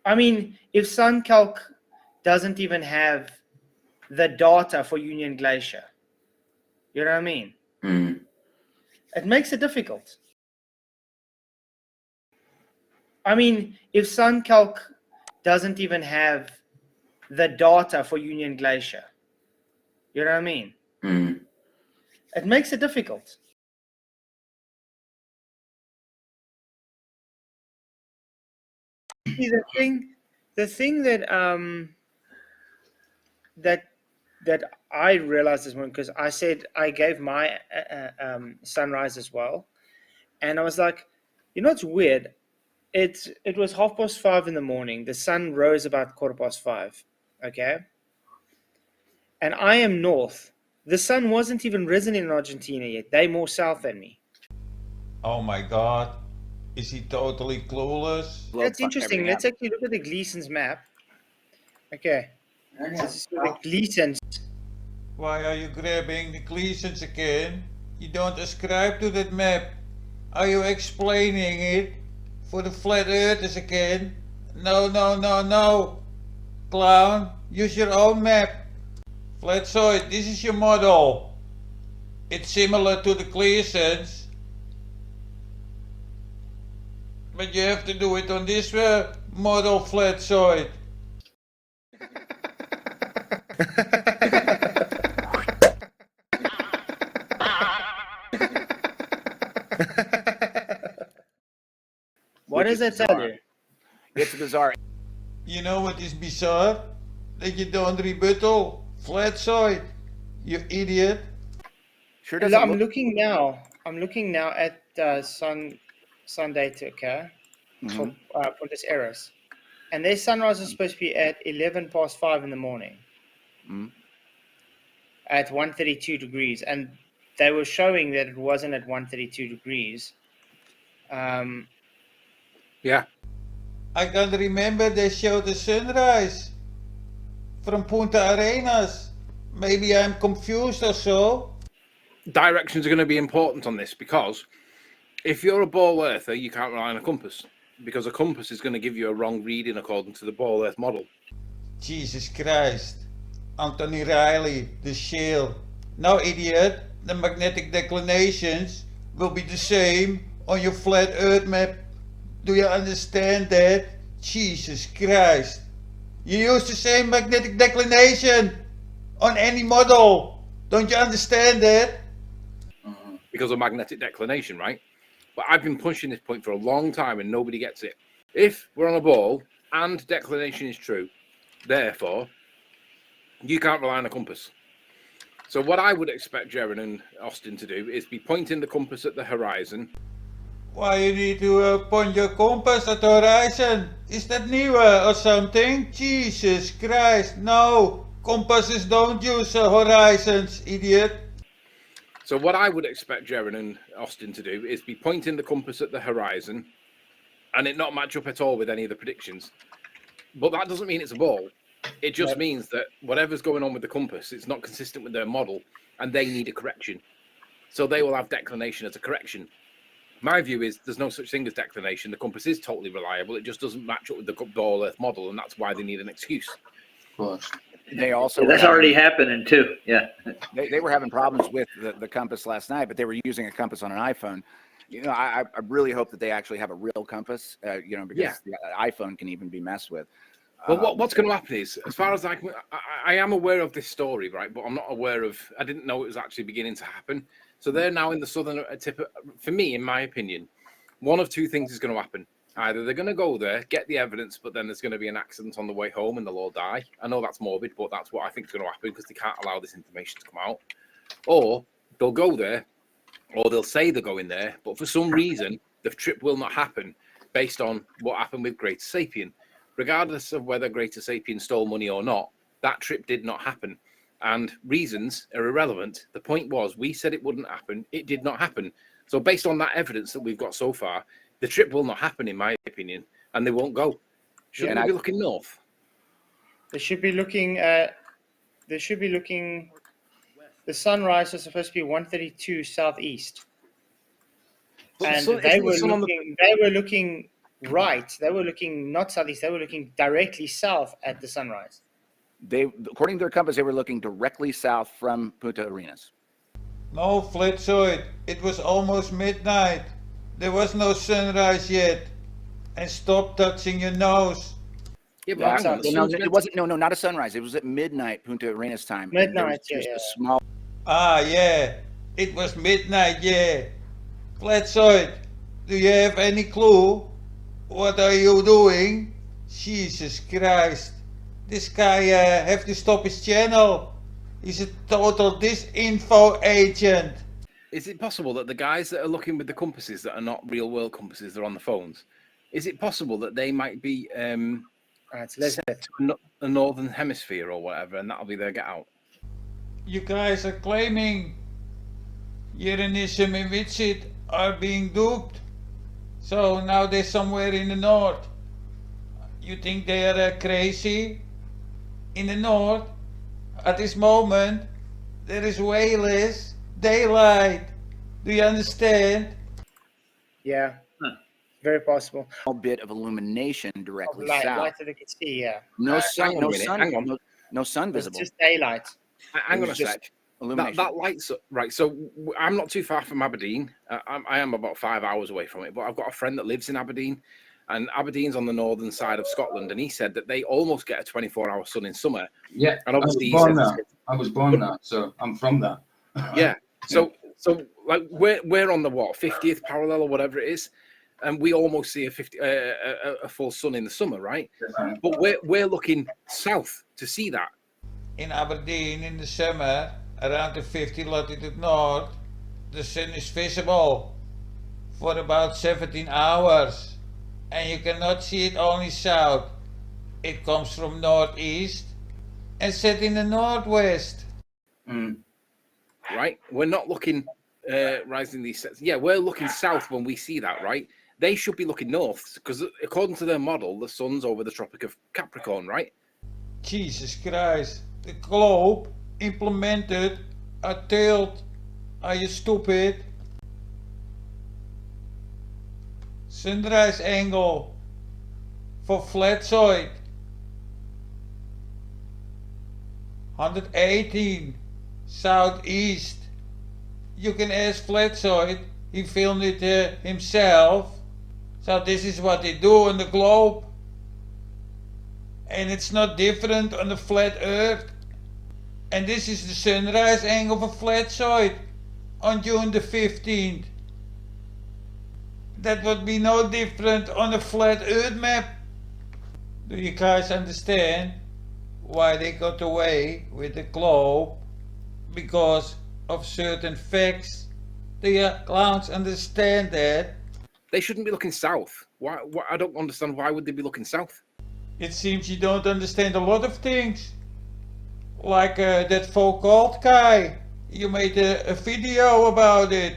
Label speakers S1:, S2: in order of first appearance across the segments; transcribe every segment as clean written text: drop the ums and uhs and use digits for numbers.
S1: I mean, if SunCalc doesn't even have the data for Union Glacier, you know what I mean? It makes it difficult. I mean, if SunCalc doesn't even have the data for Union Glacier, you know what I mean? It makes it difficult. See, the thing that I realized this morning, because I said I gave my sunrise as well, and I was like, you know, it's weird. It was 5:30 in the morning. The sun rose about 5:15. Okay, and I am north. The sun wasn't even risen in Argentina yet. They're more south than me.
S2: Oh my God. Is he totally clueless?
S1: That's interesting. Let's actually look at the Gleason's map. Okay, this is the Gleason's.
S2: Why are you grabbing the Gleasons again? You don't ascribe to that map. Are you explaining it for the flat earthers again? No, no, no, no. Clown, use your own map. Flatzoid, this is your model. It's similar to the Gleasons, but you have to do it on this model, Flatzoid.
S1: What does that tell you?
S3: It's bizarre.
S2: You know what is bizarre? That you don't rebuttal. Flatzoid, you idiot.
S3: Sure doesn't
S1: I'm
S3: look.
S1: looking now. I'm looking now at sun data, okay, for this Eris, and their sunrise is supposed to be at 5:11 in the morning, at 132 degrees, and they were showing that it wasn't at 132 degrees.
S4: Yeah.
S2: I can remember they showed the sunrise from Punta Arenas. Maybe I'm confused or so.
S4: Directions are going to be important on this because if you're a ball earther, you can't rely on a compass because a compass is going to give you a wrong reading according to the ball earth model.
S2: Jesus Christ. Anthony Riley, the shale. No, idiot. The magnetic declinations will be the same on your flat earth map. Do you understand that? Jesus Christ. You use the same magnetic declination on any model. Don't you understand that?
S4: Because of magnetic declination, right? But I've been pushing this point for a long time and nobody gets it. If we're on a ball and declination is true, therefore, you can't rely on a compass. So what I would expect Jaron and Austin to do is be pointing the compass at the horizon.
S2: Why you need to point your compass at the horizon? Is that newer or something? Jesus Christ, no. Compasses don't use horizons, idiot.
S4: So what I would expect Jaron and Austin to do is be pointing the compass at the horizon and it not match up at all with any of the predictions. But that doesn't mean it's a ball. It just means that whatever's going on with the compass, it's not consistent with their model and they need a correction. So they will have declination as a correction. My view is there's no such thing as declination. The compass is totally reliable. It just doesn't match up with the ball earth model, and that's why they need an excuse.
S5: Of course.
S3: They also
S6: that's already happening too. Yeah.
S3: They were having problems with the compass last night, but they were using a compass on an iPhone. You know, I really hope that they actually have a real compass. You know, because the iPhone can even be messed with.
S4: Well, what's going to happen is, as far as I am aware of this story, right? But I'm not aware of. I didn't know it was actually beginning to happen. So they're now in the southern tip. For me, in my opinion, one of two things is going to happen. Either they're going to go there, get the evidence, but then there's going to be an accident on the way home and they'll all die. I know that's morbid, but that's what I think is going to happen because they can't allow this information to come out. Or they'll go there, or they'll say they're going there, but for some reason, the trip will not happen based on what happened with Greater Sapien. Regardless of whether Greater Sapien stole money or not, that trip did not happen. And reasons are irrelevant. The point was, we said it wouldn't happen. It did not happen. So based on that evidence that we've got so far, the trip will not happen, in my opinion, and they won't go. Shouldn't they be looking north?
S1: They should be looking at. They should be looking. The sunrise is supposed to be 132 southeast, and they were looking right. They were looking not southeast. They were looking directly south at the sunrise.
S3: According to their compass, they were looking directly south from Punta Arenas.
S2: No, Flatzoid, it was almost midnight. There was no sunrise yet. And stop touching your nose.
S4: Yeah, but hang on. The sun's
S3: It
S4: meant
S3: wasn't. No, not a sunrise. It was at midnight Punta Arenas time. and there was
S1: Midnight, yeah,
S3: just
S1: yeah.
S3: a small.
S2: Ah, yeah, it was midnight, yeah. Flatzoid, do you have any clue? What are you doing? Jesus Christ. This guy have to stop his channel. He's a total disinfo agent.
S4: Is it possible that the guys that are looking with the compasses that are not real world compasses, they're on the phones? Is it possible that they might be
S1: Right, so
S4: set to the northern hemisphere or whatever, and that'll be their get out?
S2: You guys are claiming Uranism and Witsit are being duped. So now they're somewhere in the north. You think they are crazy? In the north, at this moment, there is way less daylight. Do you understand?
S1: Yeah,
S6: Huh.
S1: very possible.
S3: Bit of illumination directly
S1: Light
S3: south.
S1: that they could see. Yeah,
S3: No sun.
S4: hang on a
S3: No
S4: minute,
S3: sun.
S4: hang on.
S3: No sun
S1: it's
S3: visible.
S1: just daylight.
S4: Hang
S3: It
S4: on a
S3: was just
S4: sec.
S3: illumination.
S4: That lights up, right? So I'm not too far from Aberdeen. I am about 5 hours away from it, but I've got a friend that lives in Aberdeen, and Aberdeen's on the northern side of Scotland, and he said that they almost get a 24-hour sun in summer.
S5: Yeah,
S4: And
S5: I was
S4: obviously he
S5: born
S4: says
S5: there. I was born there, so I'm from there.
S4: yeah. So like we're on the what 50th parallel or whatever it is, and we almost see a full sun in the summer, right? But we're looking south to see that.
S2: In Aberdeen in the summer, around the 50 latitude north, the sun is visible for about 17 hours. And you cannot see it only south. It comes from northeast and set in the northwest.
S5: Mm.
S4: Right? We're not looking rising these sets. Yeah, we're looking south when we see that, right? They should be looking north because according to their model, the sun's over the Tropic of Capricorn, right?
S2: Jesus Christ, the globe implemented a tilt. Are you stupid? Sunrise angle for Flatzoid 118 southeast. You can ask Flatzoid, he filmed it himself. So this is what they do on the globe. And it's not different on the flat earth. And this is the sunrise angle for Flatzoid on June the 15th. That would be no different on a flat earth map. Do you guys understand why they got away with the globe? Because of certain facts. Do you clowns understand that?
S4: They shouldn't be looking south. Why? I don't understand. Why would they be looking south?
S2: It seems you don't understand a lot of things. Like that Foucault guy. You made a video about it.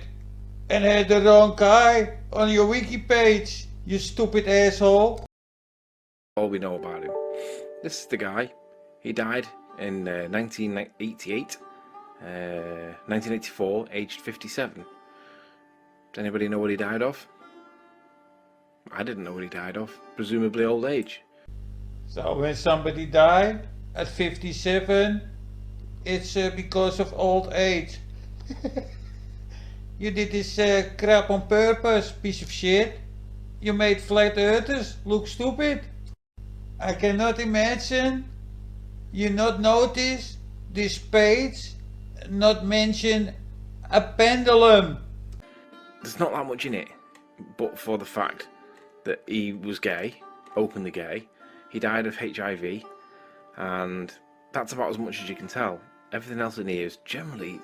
S2: And had the wrong guy on your wiki page. You stupid asshole.
S4: All we know about him. This is the guy. He died in 1988, 1984, aged 57. Does anybody know what he died of? I didn't know what he died of. Presumably old age.
S2: So when somebody died at 57, it's because of old age. You did this crap on purpose, piece of shit. You made flat earthers look stupid. I cannot imagine you not notice this page, not mention a pendulum.
S4: There's not that much in it, but for the fact that he was gay, openly gay, he died of HIV, and that's about as much as you can tell. Everything else in here is generally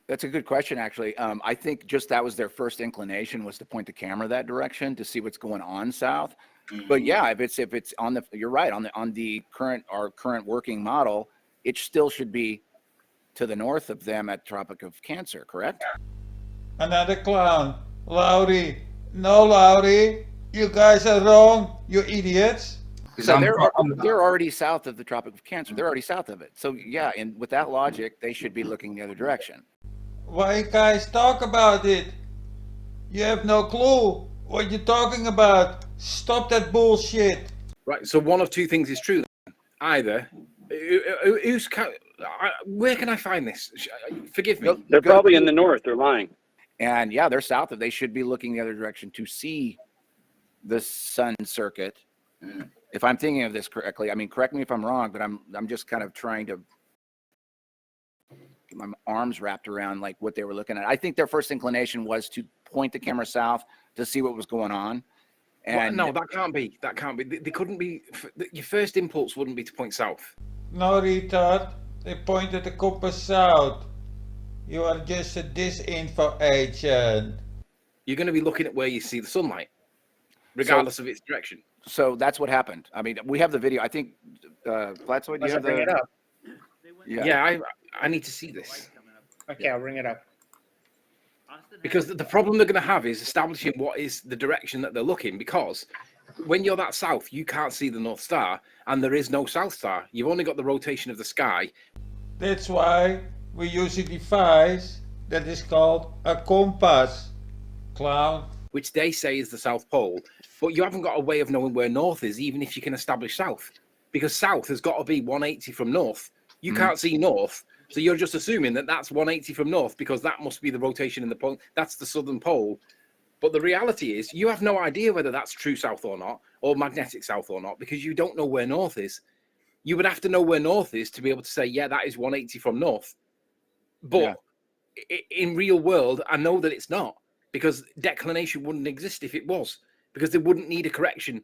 S3: That's a good question, actually. I think just that was their first inclination, was to point the camera that direction to see what's going on south. But yeah, if it's on the, you're right, on the current working model, it still should be to the north of them at Tropic of Cancer, correct?
S2: Another clown. Laurie. No, Laurie. You guys are wrong, you idiots.
S3: So they're already south of the Tropic of Cancer. They're already south of it. So yeah, and with that logic, they should be looking the other direction.
S2: Why you guys talk about it? You have no clue What you talking about? Stop that bullshit.
S4: Right. So one of two things is true. Either where can I find this? Forgive me.
S7: They're probably in the north. They're lying.
S3: And yeah, they're south of. They should be looking the other direction to see the sun circuit. If I'm thinking of this correctly, I mean, correct me if I'm wrong, but I'm just kind of trying to get my arms wrapped around like what they were looking at. I think their first inclination was to point the camera south to see what was going on. And
S4: no, that can't be. That can't be. They couldn't be. Your first impulse wouldn't be to point south.
S2: No, retard. They pointed the compass south. You are just a disinfo agent.
S4: You're going to be looking at where you see the sunlight, regardless of its direction.
S3: so that's what happened. I mean, we have the video. I think Flatzoid, you have
S1: bring it
S3: the.
S1: up.
S4: Yeah, I need to see this.
S1: Okay, I'll bring it up.
S4: Because the problem they're going to have is establishing what is the direction that they're looking. Because when you're that south, you can't see the North Star, and there is no South Star. You've only got the rotation of the sky.
S2: That's why we use a device that is called a compass. Clown.
S4: Which they say is the South Pole, but you haven't got a way of knowing where north is, even if you can establish south, because south has got to be 180 from north. You can't see north, so you're just assuming that that's 180 from north because that must be the rotation in the pole. That's the southern pole. But the reality is you have no idea whether that's true south or not, or magnetic south or not, because you don't know where north is. You would have to know where north is to be able to say, yeah, that is 180 from north. But in real world, I know that it's not. Because declination wouldn't exist if it was, because they wouldn't need a correction.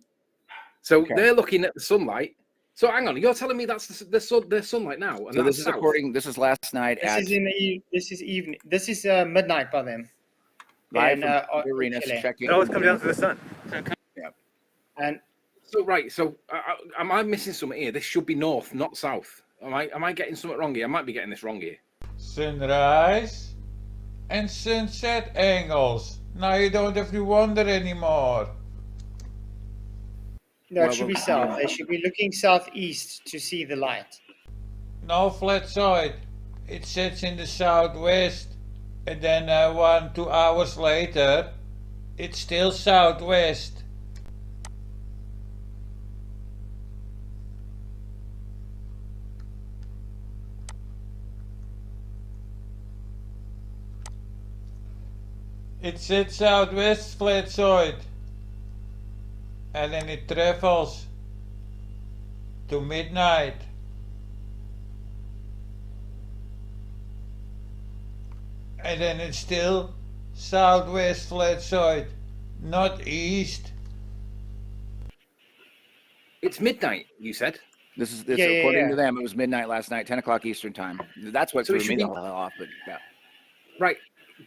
S4: So they're looking at the sunlight. So hang on, you're telling me that's the sunlight now? And
S3: So this is
S4: south.
S3: according. This is last night
S1: This is evening. This is midnight by them.
S3: live
S1: in,
S3: from the arenas
S1: Chile.
S3: checking.
S8: It always comes down to the sun.
S1: And
S4: So right, so am I missing something here? This should be north, not south. Am I getting something wrong here? I might be getting this wrong here.
S2: Sunrise and sunset angles. Now you don't have to wonder anymore.
S1: no, it should be south. They should be looking southeast to see the light.
S2: No, Flatzoid. It sets in the southwest, and then 2 hours later, it's still southwest. It sets southwest, Flatzoid, and then it travels to midnight. And then it's still southwest, Flatzoid, not east.
S4: It's midnight, you said.
S3: This is
S1: Yeah,
S3: according
S1: yeah.
S3: to them. It was midnight last night, 10 o'clock Eastern time. That's what
S4: So it
S3: threw
S4: should
S3: me
S4: be-
S3: the hell off. But yeah.
S4: Right.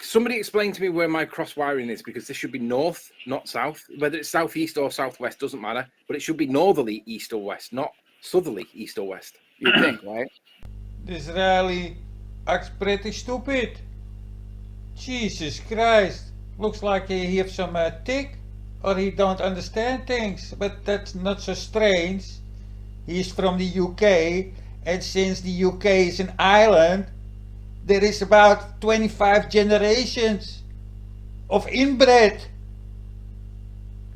S4: Somebody explain to me where my cross wiring is, because this should be north, not south. Whether it's southeast or southwest doesn't matter, but it should be northerly east or west, not southerly east or west.
S3: You'd think, right?
S2: This rally acts pretty stupid. Jesus Christ. Looks like he has some tick, or he don't understand things, but that's not so strange. He's from the UK, and since the UK is an island, there is about 25 generations of inbred.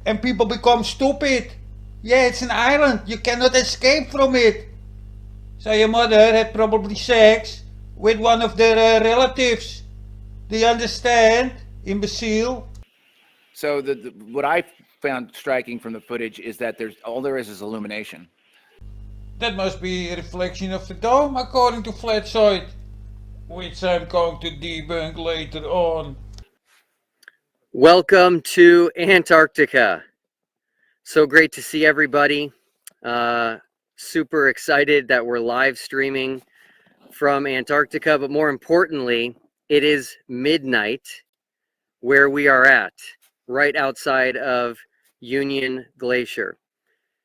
S2: And people become stupid. Yeah, it's an island. You cannot escape from it. So your mother had probably sex with one of their relatives. Do you understand, imbecile?
S3: So what I found striking from the footage is that all there is illumination.
S2: That must be a reflection of the dome, according to Flatzoid, which I'm going to debunk later on.
S7: Welcome to Antarctica. So great to see everybody. Super excited that we're live streaming from Antarctica, but more importantly, it is midnight where we are at, right outside of Union Glacier.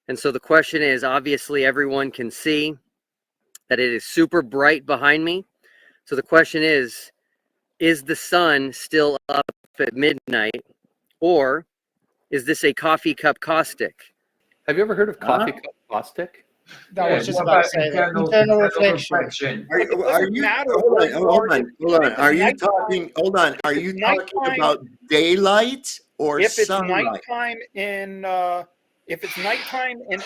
S7: And so the question is, obviously everyone can see that it is super bright behind me. So the question is the sun still up at midnight, or is this a coffee cup caustic?
S8: Have you ever heard of coffee cup caustic?
S1: That was just about to say that. Internal reflection.
S9: Are you hold on. Are you talking
S1: Nighttime.
S9: about daylight or
S10: If it's
S9: sunlight?
S10: nighttime in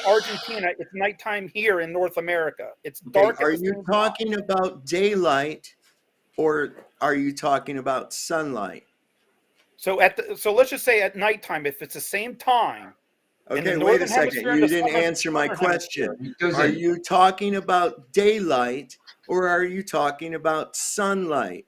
S10: Argentina, it's nighttime here in North America. It's
S9: Okay,
S10: dark at
S9: are
S10: the
S9: you
S10: same time.
S9: talking about daylight or are you talking about sunlight?
S10: So let's just say at nighttime, if it's the same time in the
S9: Okay, wait a
S10: northern
S9: second.
S10: hemisphere and
S9: You
S10: the
S9: didn't answer my
S10: southern
S9: question.
S10: hemisphere.
S5: It
S9: Are
S5: doesn't.
S9: you talking about daylight or are you talking about sunlight?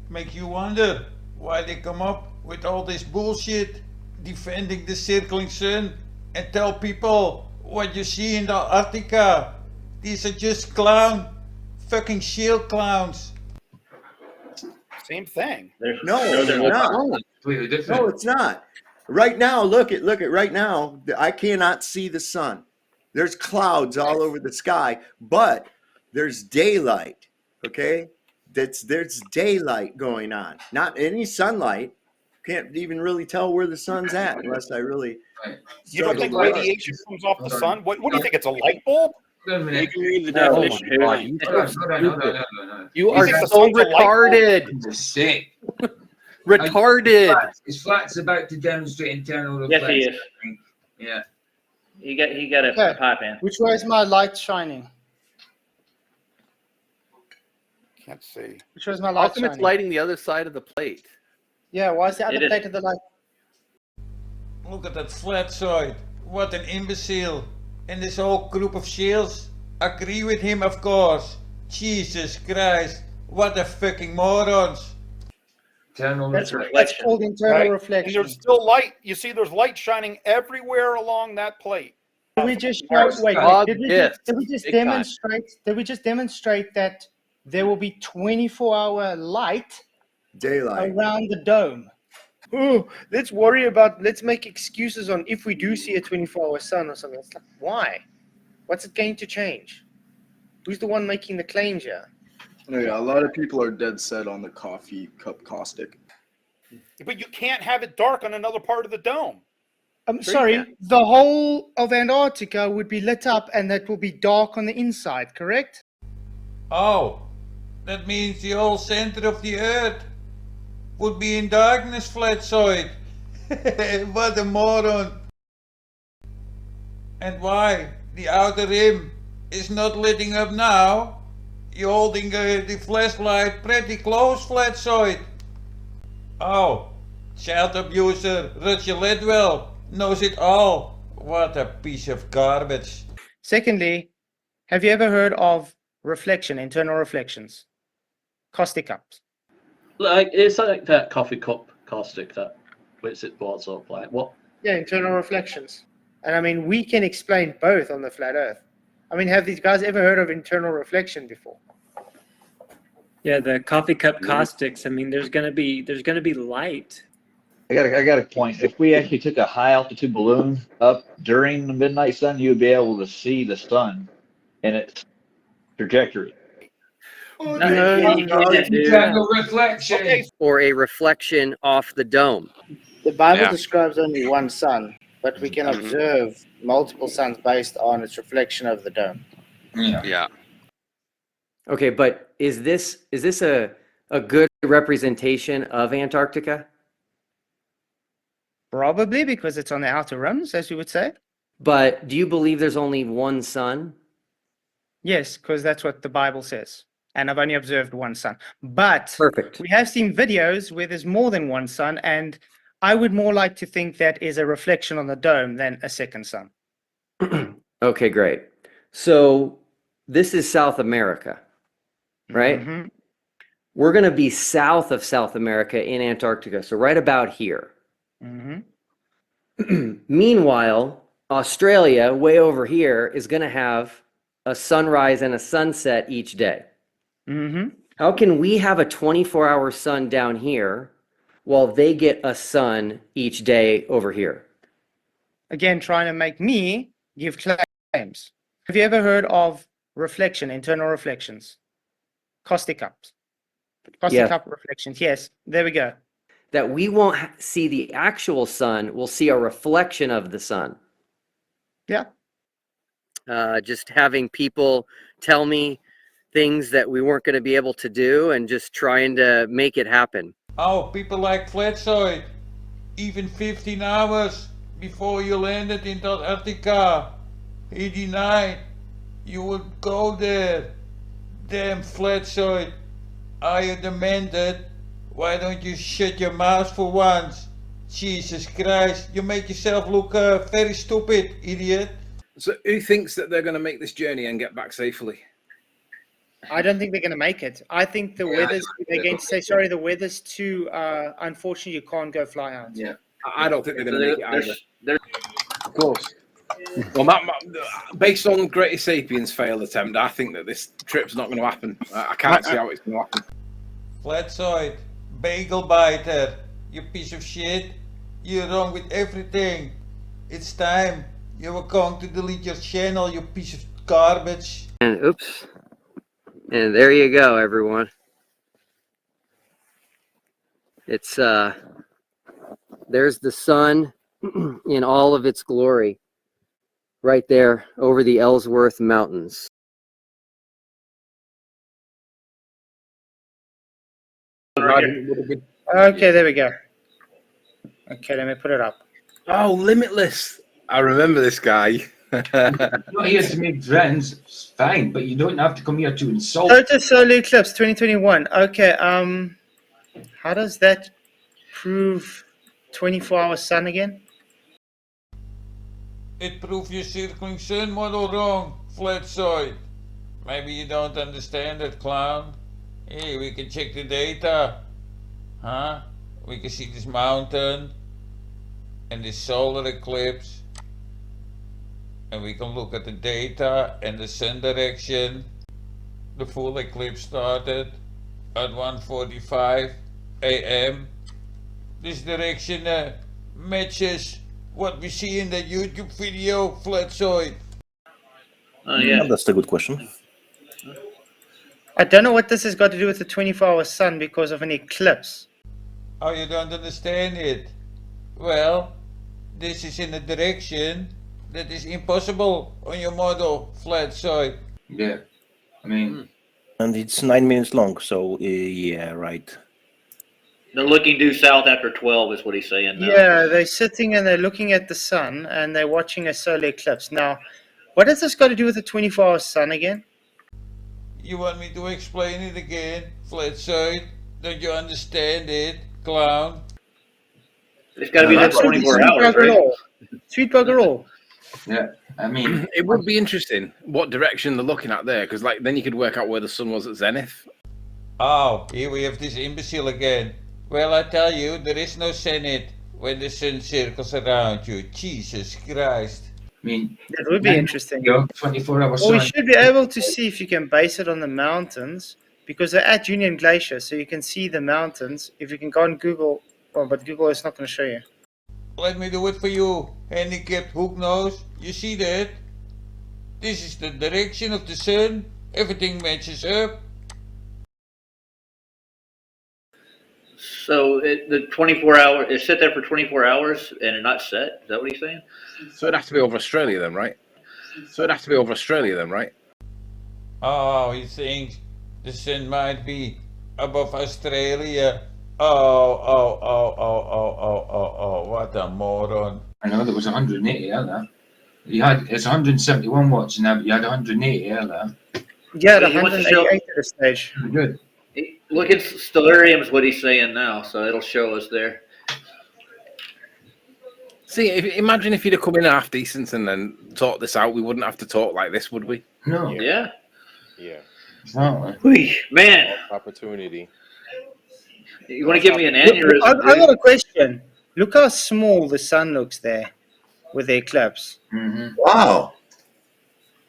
S2: Make you wonder why they come up with all this bullshit defending the circling sun and tell people what you see in Antarctica. These are just fucking shield clowns.
S10: Same thing.
S9: No,
S6: they're
S9: it's
S6: not.
S9: not.
S5: Completely
S9: No,
S5: different.
S9: it's not. Right now, look at right now. I cannot see the sun. There's clouds all over the sky, but there's daylight. Okay, there's daylight going on. Not any sunlight. Can't even really tell where the sun's at unless I really.
S5: Right.
S10: You don't
S9: start
S10: think
S9: to look.
S10: radiation comes off the
S5: Hold
S10: sun?
S5: on.
S10: What do you think? It's a light bulb?
S5: Hold on a minute.
S6: You can read the
S7: No.
S6: definition.
S7: Oh my
S6: online.
S7: God,
S5: Hold on, hold on, hold on, hold on.
S7: You
S10: You
S7: are
S10: think the
S7: so
S10: sun's a light bulb?
S7: retarded.
S5: You're sick.
S7: Retarded.
S5: Is Flats about to demonstrate internal
S6: Yes,
S5: reflection?
S6: he is.
S5: Yeah.
S6: He got a
S11: Okay.
S6: pipe in.
S11: Which way is my light shining?
S10: Can't see.
S11: Which way is my
S8: How
S11: light
S8: come it's
S11: shining?
S8: lighting the other side of the plate?
S11: Yeah, why is the
S6: It
S11: other
S6: is.
S11: plate of the light?
S2: Look at that Flatzoid. What an imbecile. And this whole group of shields agree with him, of course. Jesus Christ. What a fucking morons.
S5: Internal
S11: That's
S5: reflection.
S11: called internal
S10: Right? And
S11: reflection.
S10: there's still light. You see, there's light shining everywhere along that plate.
S11: Did we just
S5: Wow.
S11: show, wait,
S8: God
S11: did we
S8: pissed.
S11: just
S8: Big time.
S11: demonstrate that there will be 24-hour light
S9: Daylight.
S11: around the dome?
S1: Ooh, let's make excuses on if we do see a 24-hour sun or something. It's like, why? What's it going to change? Who's the one making the claims here?
S12: No, yeah, a lot of people are dead set on the coffee cup caustic.
S10: But you can't have it dark on another part of the dome.
S11: I'm
S10: Sure you
S11: sorry,
S10: can.
S11: the whole of Antarctica would be lit up and that will be dark on the inside, correct?
S2: Oh, that means the whole center of the earth would be in darkness, Flatzoid. What a moron. And why? The outer rim is not lighting up now. You're holding the flashlight pretty close, Flatzoid. Oh, child abuser Roger Ledwell knows it all. What a piece of garbage.
S1: Secondly, have you ever heard of reflection, internal reflections? Caustic cups.
S6: Like it's like that coffee cup caustic that which it boards up like what?
S1: Yeah, internal reflections. And I mean, we can explain both on the flat earth. I mean, have these guys ever heard of internal reflection before?
S13: Yeah, the coffee cup caustics. I mean, there's gonna be light.
S14: I got a point. If we actually took a high altitude balloon up during the midnight sun, you would be able to see the sun in its trajectory.
S6: You can't do.
S5: Internal reflection.
S10: Okay,
S7: Or a reflection off the dome.
S11: The Bible
S3: Yeah.
S11: describes only one sun, but we can observe multiple suns based on its reflection of the dome.
S5: Yeah.
S3: Yeah.
S15: Okay, but is this a good representation of Antarctica?
S1: Probably because it's on the outer rims, as you would say.
S15: But do you believe there's only one sun?
S1: Yes, because that's what the Bible says. And I've only observed one sun. But
S15: Perfect.
S1: we have seen videos where there's more than one sun, and I would more like to think that is a reflection on the dome than a second sun.
S15: Okay, great. So this is South America, right?
S1: Mhm.
S15: We're going to be south of South America in Antarctica, so right about here.
S1: Mhm.
S15: Meanwhile, Australia, way over here, is going to have a sunrise and a sunset each day.
S1: Mhm.
S15: How can we have a 24-hour sun down here while they get a sun each day over here?
S1: Again, trying to make me give claims. Have you ever heard of reflection, internal reflections? Caustic cups. Caustic
S15: Yes.
S1: cup reflections. Yes, there we go.
S15: That we won't see the actual sun, we'll see a reflection of the sun.
S1: Yeah.
S7: Just having people tell me things that we weren't going to be able to do and just trying to make it happen.
S2: Oh, people like Flatzoid. even 15 hours before you landed in Antarctica. He denied you would go there. Damn Flatzoid, are you demented? Why don't you shut your mouth for once? Jesus Christ, you make yourself look very stupid, idiot.
S4: So who thinks that they're going to make this journey and get back safely?
S1: I don't think they're going to make it. I think the weather's. They're going to say, sorry, the weather's too. Unfortunately, you can't go fly out.
S4: Yeah, I don't think they're going to make it either. Of course. Well, based on Greatest Sapiens' failed attempt, I think that this trip's not going to happen. I can't see how it's going to happen.
S2: Flatzoid, bagel biter, you piece of shit. You're wrong with everything. It's time. You were going to delete your channel, you piece of garbage.
S7: And oops. And there you go, everyone. It's there's the sun in all of its glory right there over the Ellsworth Mountains.
S1: Okay, there we go. Okay, let me put it up.
S4: Oh, Limitless. I remember this guy.
S5: You're not here to make friends, it's fine, but you don't have to come here to insult.
S1: Total solar eclipse 2021. Okay, how does that prove 24-hour sun again?
S2: It proves your circling sun model wrong, Flatzoid. Maybe you don't understand it, clown. Hey, we can check the data. Huh? We can see this mountain and this solar eclipse. And we can look at the data and the sun direction. The full eclipse started at 1:45 a.m. This direction matches what we see in the YouTube video, Flatzoid.
S16: Yeah, that's a good question.
S1: I don't know what this has got to do with the 24-hour sun because of an eclipse.
S2: Oh, you don't understand it? Well, this is in a direction that is impossible on your model, Flatzoid.
S5: Yeah, I mean...
S16: And it's 9 minutes long, so yeah, right.
S14: They're looking due south after 12 is what he's saying now.
S1: Yeah, they're sitting and they're looking at the sun and they're watching a solar eclipse. Now, what has this got to do with the 24-hour sun again?
S2: You want me to explain it again, Flatzoid? Don't you understand it, clown?
S14: It's got to be there 24 hours, right?
S1: Sweet bugger all.
S5: Yeah, I mean...
S4: It would be interesting what direction they're looking at there, because like then you could work out where the sun was at zenith.
S2: Oh, here we have this imbecile again. Well, I tell you, there is no zenith when the sun circles around you. Jesus Christ.
S5: I mean,
S1: that would be interesting.
S5: 24-hour
S1: Well,
S5: sun.
S1: we should be able to see if you can base it on the mountains because they're at Union Glacier, so you can see the mountains. If you can go on Google, well, but Google is not going to show you.
S2: Let me do it for you, handicapped hook nose. You see that? This is the direction of the sun. Everything matches up.
S14: So the 24 hour, it sit there for 24 hours and it not set? Is that what he's saying?
S4: So it'd have to be over Australia then, right?
S2: Oh, he thinks the sun might be above Australia. Oh, what a moron.
S5: I know there was 180 out there. It's 171 watts now, but you had 180 out there.
S1: Yeah, the
S14: He wants to show-
S1: 188 at this stage.
S5: Good.
S14: Look at Stellarium is what he's saying now, so it'll show us there.
S4: See, imagine if you'd have come in half decent and then taught this out, we wouldn't have to talk like this, would we?
S5: No.
S14: Yeah.
S17: Yeah.
S14: Whee, man.
S17: Opportunity.
S14: You want to give me an aneurysm?
S1: I got a question. Look how small the sun looks there with the eclipse.
S9: Wow.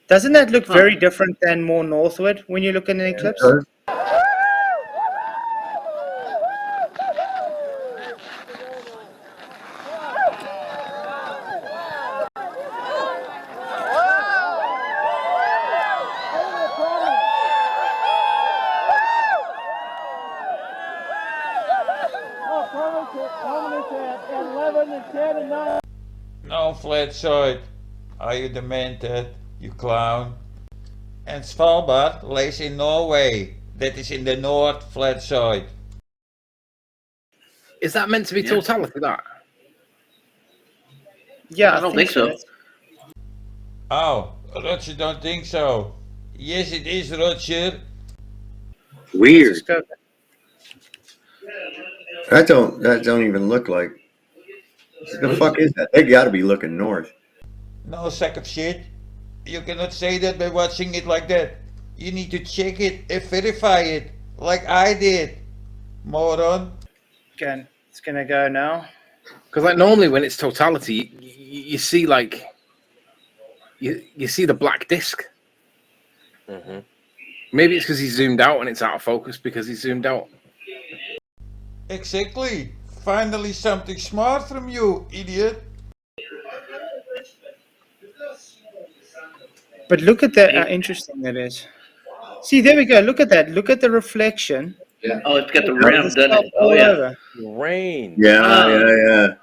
S1: Doesn't that look very different than more northward when you look at an eclipse?
S2: No, Flatzoid. Are you demented, you clown? And Svalbard lays in Norway. That is in the north, Flatzoid.
S4: Is that meant to be totality, that?
S1: Yeah,
S6: I don't think so.
S2: Oh, Roger don't think so. Yes, it is, Roger.
S1: Let's just go.
S9: That don't even look like. The fuck is that? They got to be looking north.
S2: No sack of shit. You cannot say that by watching it like that. You need to check it and verify it, like I did. Moron.
S1: Okay, it's gonna go now.
S4: Because like normally when it's totality, you see like you see the black disc.
S8: Mm-hmm.
S4: Maybe it's because he's zoomed out and it's out of focus because he's zoomed out.
S2: Exactly. Finally something smart from you, idiot.
S1: But look at that, how interesting that is. See, there we go. Look at that. Look at the reflection.
S6: Yeah. Oh, it's got the
S1: Got
S6: rim, doesn't
S1: stuff
S6: it? Oh
S1: all
S6: yeah.
S1: over.
S8: Rain.
S9: Yeah.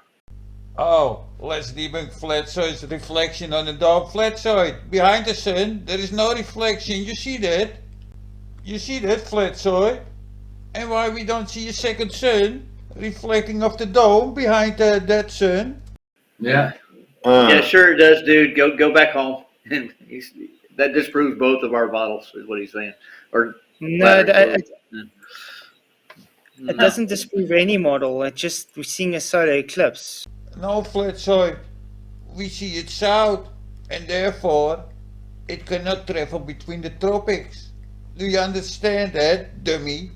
S2: Oh, let's debunk Flatzoid's reflection on the dome. Flatzoid, behind the sun, there is no reflection. You see that? You see that, Flatzoid? And why we don't see a second sun reflecting off the dome behind that sun?
S5: Yeah.
S6: Yeah, sure it does, dude. Go back home. That disproves both of our models, is what he's saying. Or
S1: No, it
S6: No.
S1: doesn't disprove any model. It just, we're seeing a solar eclipse.
S2: No, Flatzoid. We see it south, and therefore it cannot travel between the tropics. Do you understand that, dummy?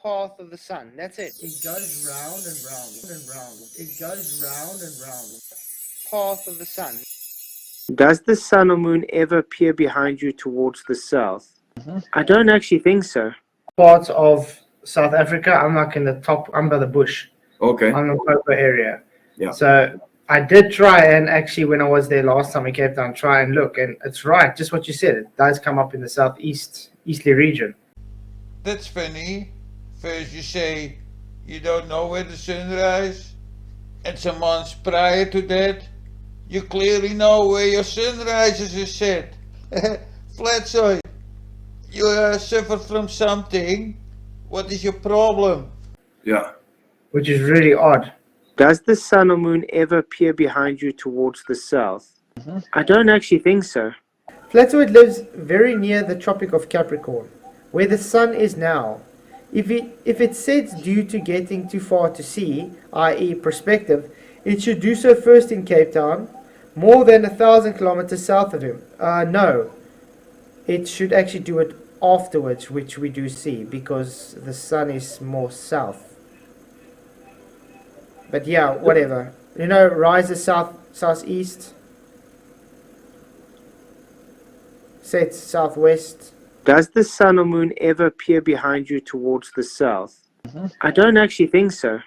S1: Path of the sun. That's it.
S17: It goes round and round and round. It goes round and round.
S1: Path of the sun.
S18: Does the sun or moon ever appear behind you towards the south? I don't actually think so.
S1: Parts of South Africa, I'm like in the top, I'm by the bush.
S9: Okay.
S1: I'm in the Popo area.
S9: Yeah.
S1: So I did try, and actually when I was there last time in Cape Town, try and look, and it's right, just what you said. It does come up in the eastly region.
S2: That's funny. First you say you don't know where the sun rises, and some months prior to that, you clearly know where your sun rises is set. Flatzoid, you suffer from something. What is your problem?
S9: Yeah.
S1: Which is really odd.
S18: Does the sun or moon ever appear behind you towards the south? I don't actually think so.
S17: Flatzoid lives very near the Tropic of Capricorn, where the sun is now. If it sets due to getting too far to see, i.e. perspective, it should do so first in Cape Town, more than 1,000 kilometers south of him. No, it should actually do it afterwards, which we do see, because the sun is more south. But yeah, whatever. You know, rises southeast, sets southwest.
S18: Does the sun or moon ever appear behind you towards the south? I don't actually think so.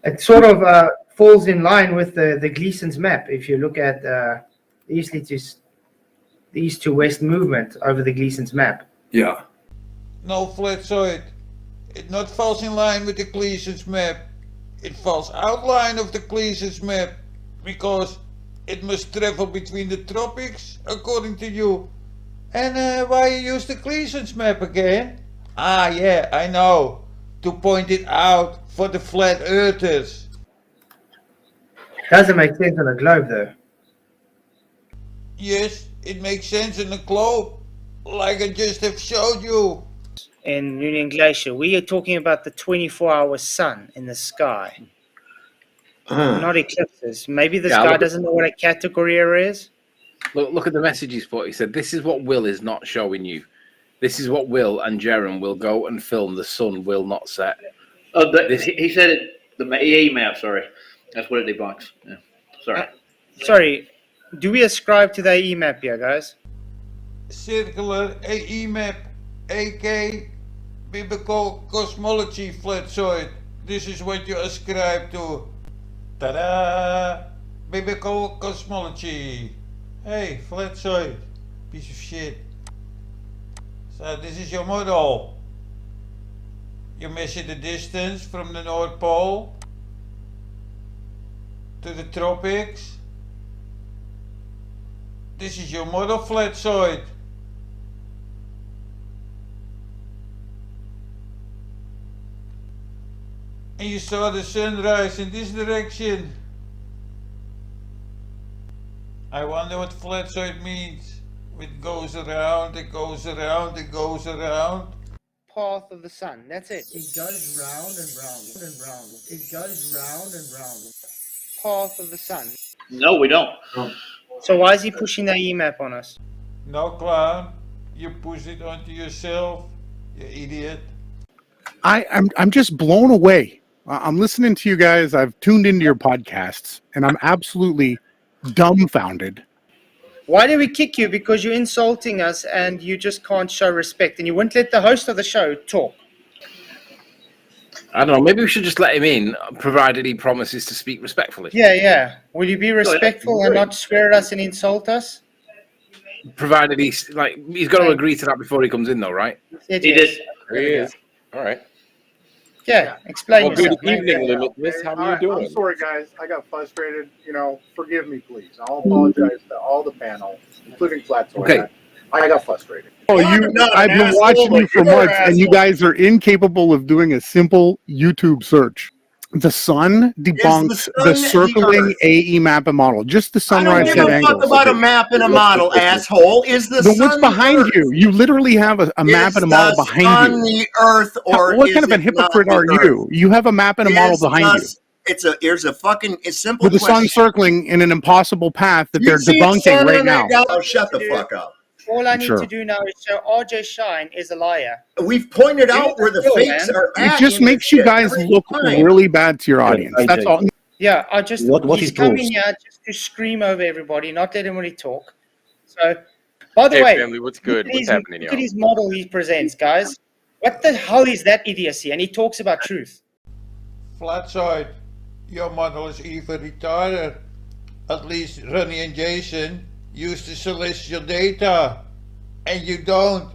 S1: It sort of falls in line with the Gleason's map. If you look at the east to west movement over the Gleason's map.
S9: Yeah.
S2: No, Flatzoid. It not falls in line with the Gleason's map. It falls outline of the Gleason's map because it must travel between the tropics, according to you. And why you use the Gleason's map again? Ah, yeah, I know. To point it out for the flat earthers.
S1: Doesn't make sense on a globe, though.
S2: Yes, it makes sense in a globe, like I just have showed you.
S1: In Union Glacier, we are talking about the 24-hour sun in the sky, not eclipses. Maybe this guy doesn't know what a category error is.
S4: Look at the message he's put. He said, "This is what Will is not showing you. This is what Will and Jerem will go and film. The sun will not set."
S6: Oh, he said it. The map. Sorry, that's what it debunks. Yeah. Sorry.
S1: Sorry, do we ascribe to the EMAP here, guys?
S2: Circular AE map, AK, biblical cosmology, Flatzoid. This is what you ascribe to. Ta-da! Biblical cosmology. Hey, Flatzoid, piece of shit. So this is your model. You measure the distance from the North Pole to the tropics. This is your model, Flatzoid. And you saw the sunrise in this direction. I wonder what Flatzoid means. It goes around, it goes around, it goes around.
S1: Path of the sun. That's it.
S17: It goes round and round and round. It goes round and round.
S1: Path of the sun.
S6: No, we don't.
S1: So why is he pushing that EMAP on us?
S2: No, clown. You push it onto yourself, you idiot.
S19: I'm just blown away. I'm listening to you guys. I've tuned into your podcasts, and I'm absolutely dumbfounded.
S1: Why did we kick you? Because you're insulting us and you just can't show respect, and you wouldn't let the host of the show talk.
S4: I don't know. Maybe we should just let him in, provided he promises to speak respectfully.
S1: Yeah. Will you be respectful and not swear at us and insult us?
S4: Provided he's got to agree to that before he comes in, though, right?
S1: He did.
S8: There he is. All right.
S1: Yeah, explain
S8: Well, good
S1: yourself. mate.
S8: evening, Limitless. How are you doing?
S20: I'm sorry, guys. I got frustrated. Forgive me, please. I'll apologize to all the panel, including Flatzoid.
S4: Okay.
S20: I got frustrated.
S19: Oh, I've been watching you for months, and you guys are incapable of doing a simple YouTube search. The sun debunks the circling AE map and model. Just the sunrise
S9: I
S19: set
S9: don't give a
S19: angles.
S9: fuck about a map and a model, asshole. Is the
S19: Then
S9: sun
S19: what's behind you? You literally have a map and a model behind you.
S9: the Earth, or
S19: What
S9: is
S19: kind of a
S9: it not
S19: hypocrite
S9: the
S19: are
S9: Earth?
S19: you? You have a map and a model behind you.
S9: There's a fucking simple
S19: With the sun
S9: question.
S19: circling in an impossible path that they're
S9: see it
S19: debunking
S9: sun
S19: right
S9: on
S19: now.
S9: that Oh, shut the fuck up.
S1: All I need
S19: Sure.
S1: to do now is show RJ Shine is a liar.
S9: We've pointed out where the
S1: Still,
S9: fakes
S1: man.
S9: are
S19: It
S9: at.
S19: just
S9: in
S19: makes
S9: this
S19: you
S9: shit
S19: guys
S9: every
S19: look
S9: time.
S19: really bad to your audience. That's all.
S1: Yeah,
S16: What
S1: he's
S16: he
S1: coming
S16: proves.
S1: here just to scream over everybody, not let anybody talk. So, by the
S8: Hey,
S1: way,
S8: family, what's good? What's happening,
S1: look
S8: y'all?
S1: at his model he presents, guys. What the hell is that idiocy? And he talks about truth.
S2: Flatzoid, your model is even retarded. At least Ronnie and Jason use the celestial data, and you don't.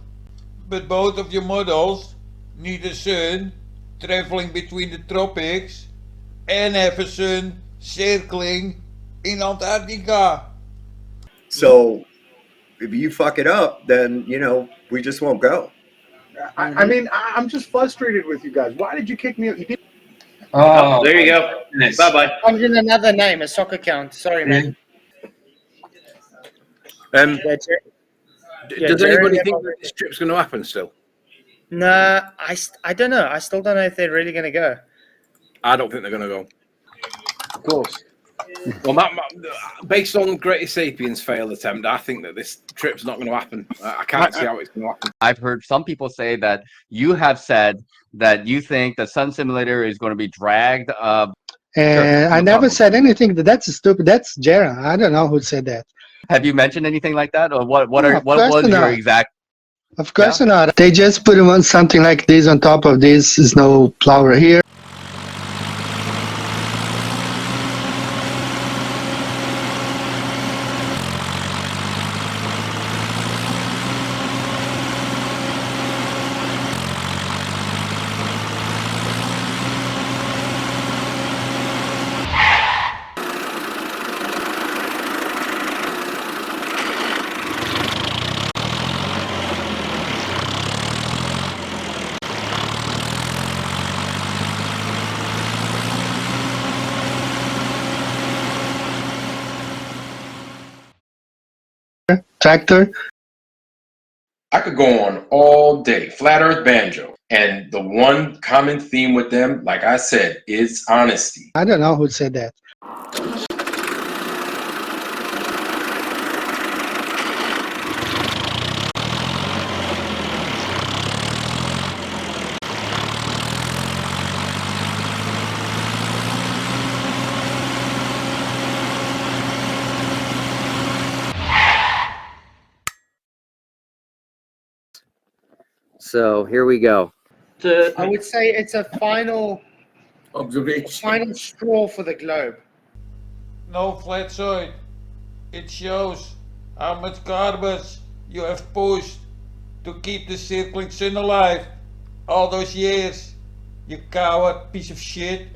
S2: But both of your models need a sun traveling between the tropics and have a sun circling in Antarctica.
S9: So if you fuck it up, then we just won't go.
S20: I'm just frustrated with you guys. Why did you kick me out? You didn't.
S6: Oh, there you go. Bye-bye.
S1: I'm in another name, a soccer count. Sorry, man.
S4: Does
S1: Jerry,
S4: anybody think that this trip's going to happen still?
S1: Nah, I don't know. I still don't know if they're really going to go.
S4: I don't think they're going to go.
S20: Of course.
S4: Well, based on Greatest Sapiens' failed attempt, I think that this trip's not going to happen. I can't see how it's going to happen.
S21: I've heard some people say that you have said that you think the Sun Simulator is going to be dragged.
S22: And I never said anything. That's stupid. That's Jera. I don't know who said that.
S21: Have you mentioned anything like that, or what? What
S22: No, of
S21: was
S22: course
S21: your
S22: not. exact? Of course not. They just put on something like this on top of this. Is no flower here. Tractor.
S23: I could go on all day. Flat Earth Banjo. And the one common theme with them, like I said, is honesty.
S22: I don't know who said that.
S7: So here we go.
S1: I would say it's a final straw for the globe.
S2: No, Flatzoid. It shows how much garbage you have pushed to keep the circling sun alive all those years. You coward piece of shit.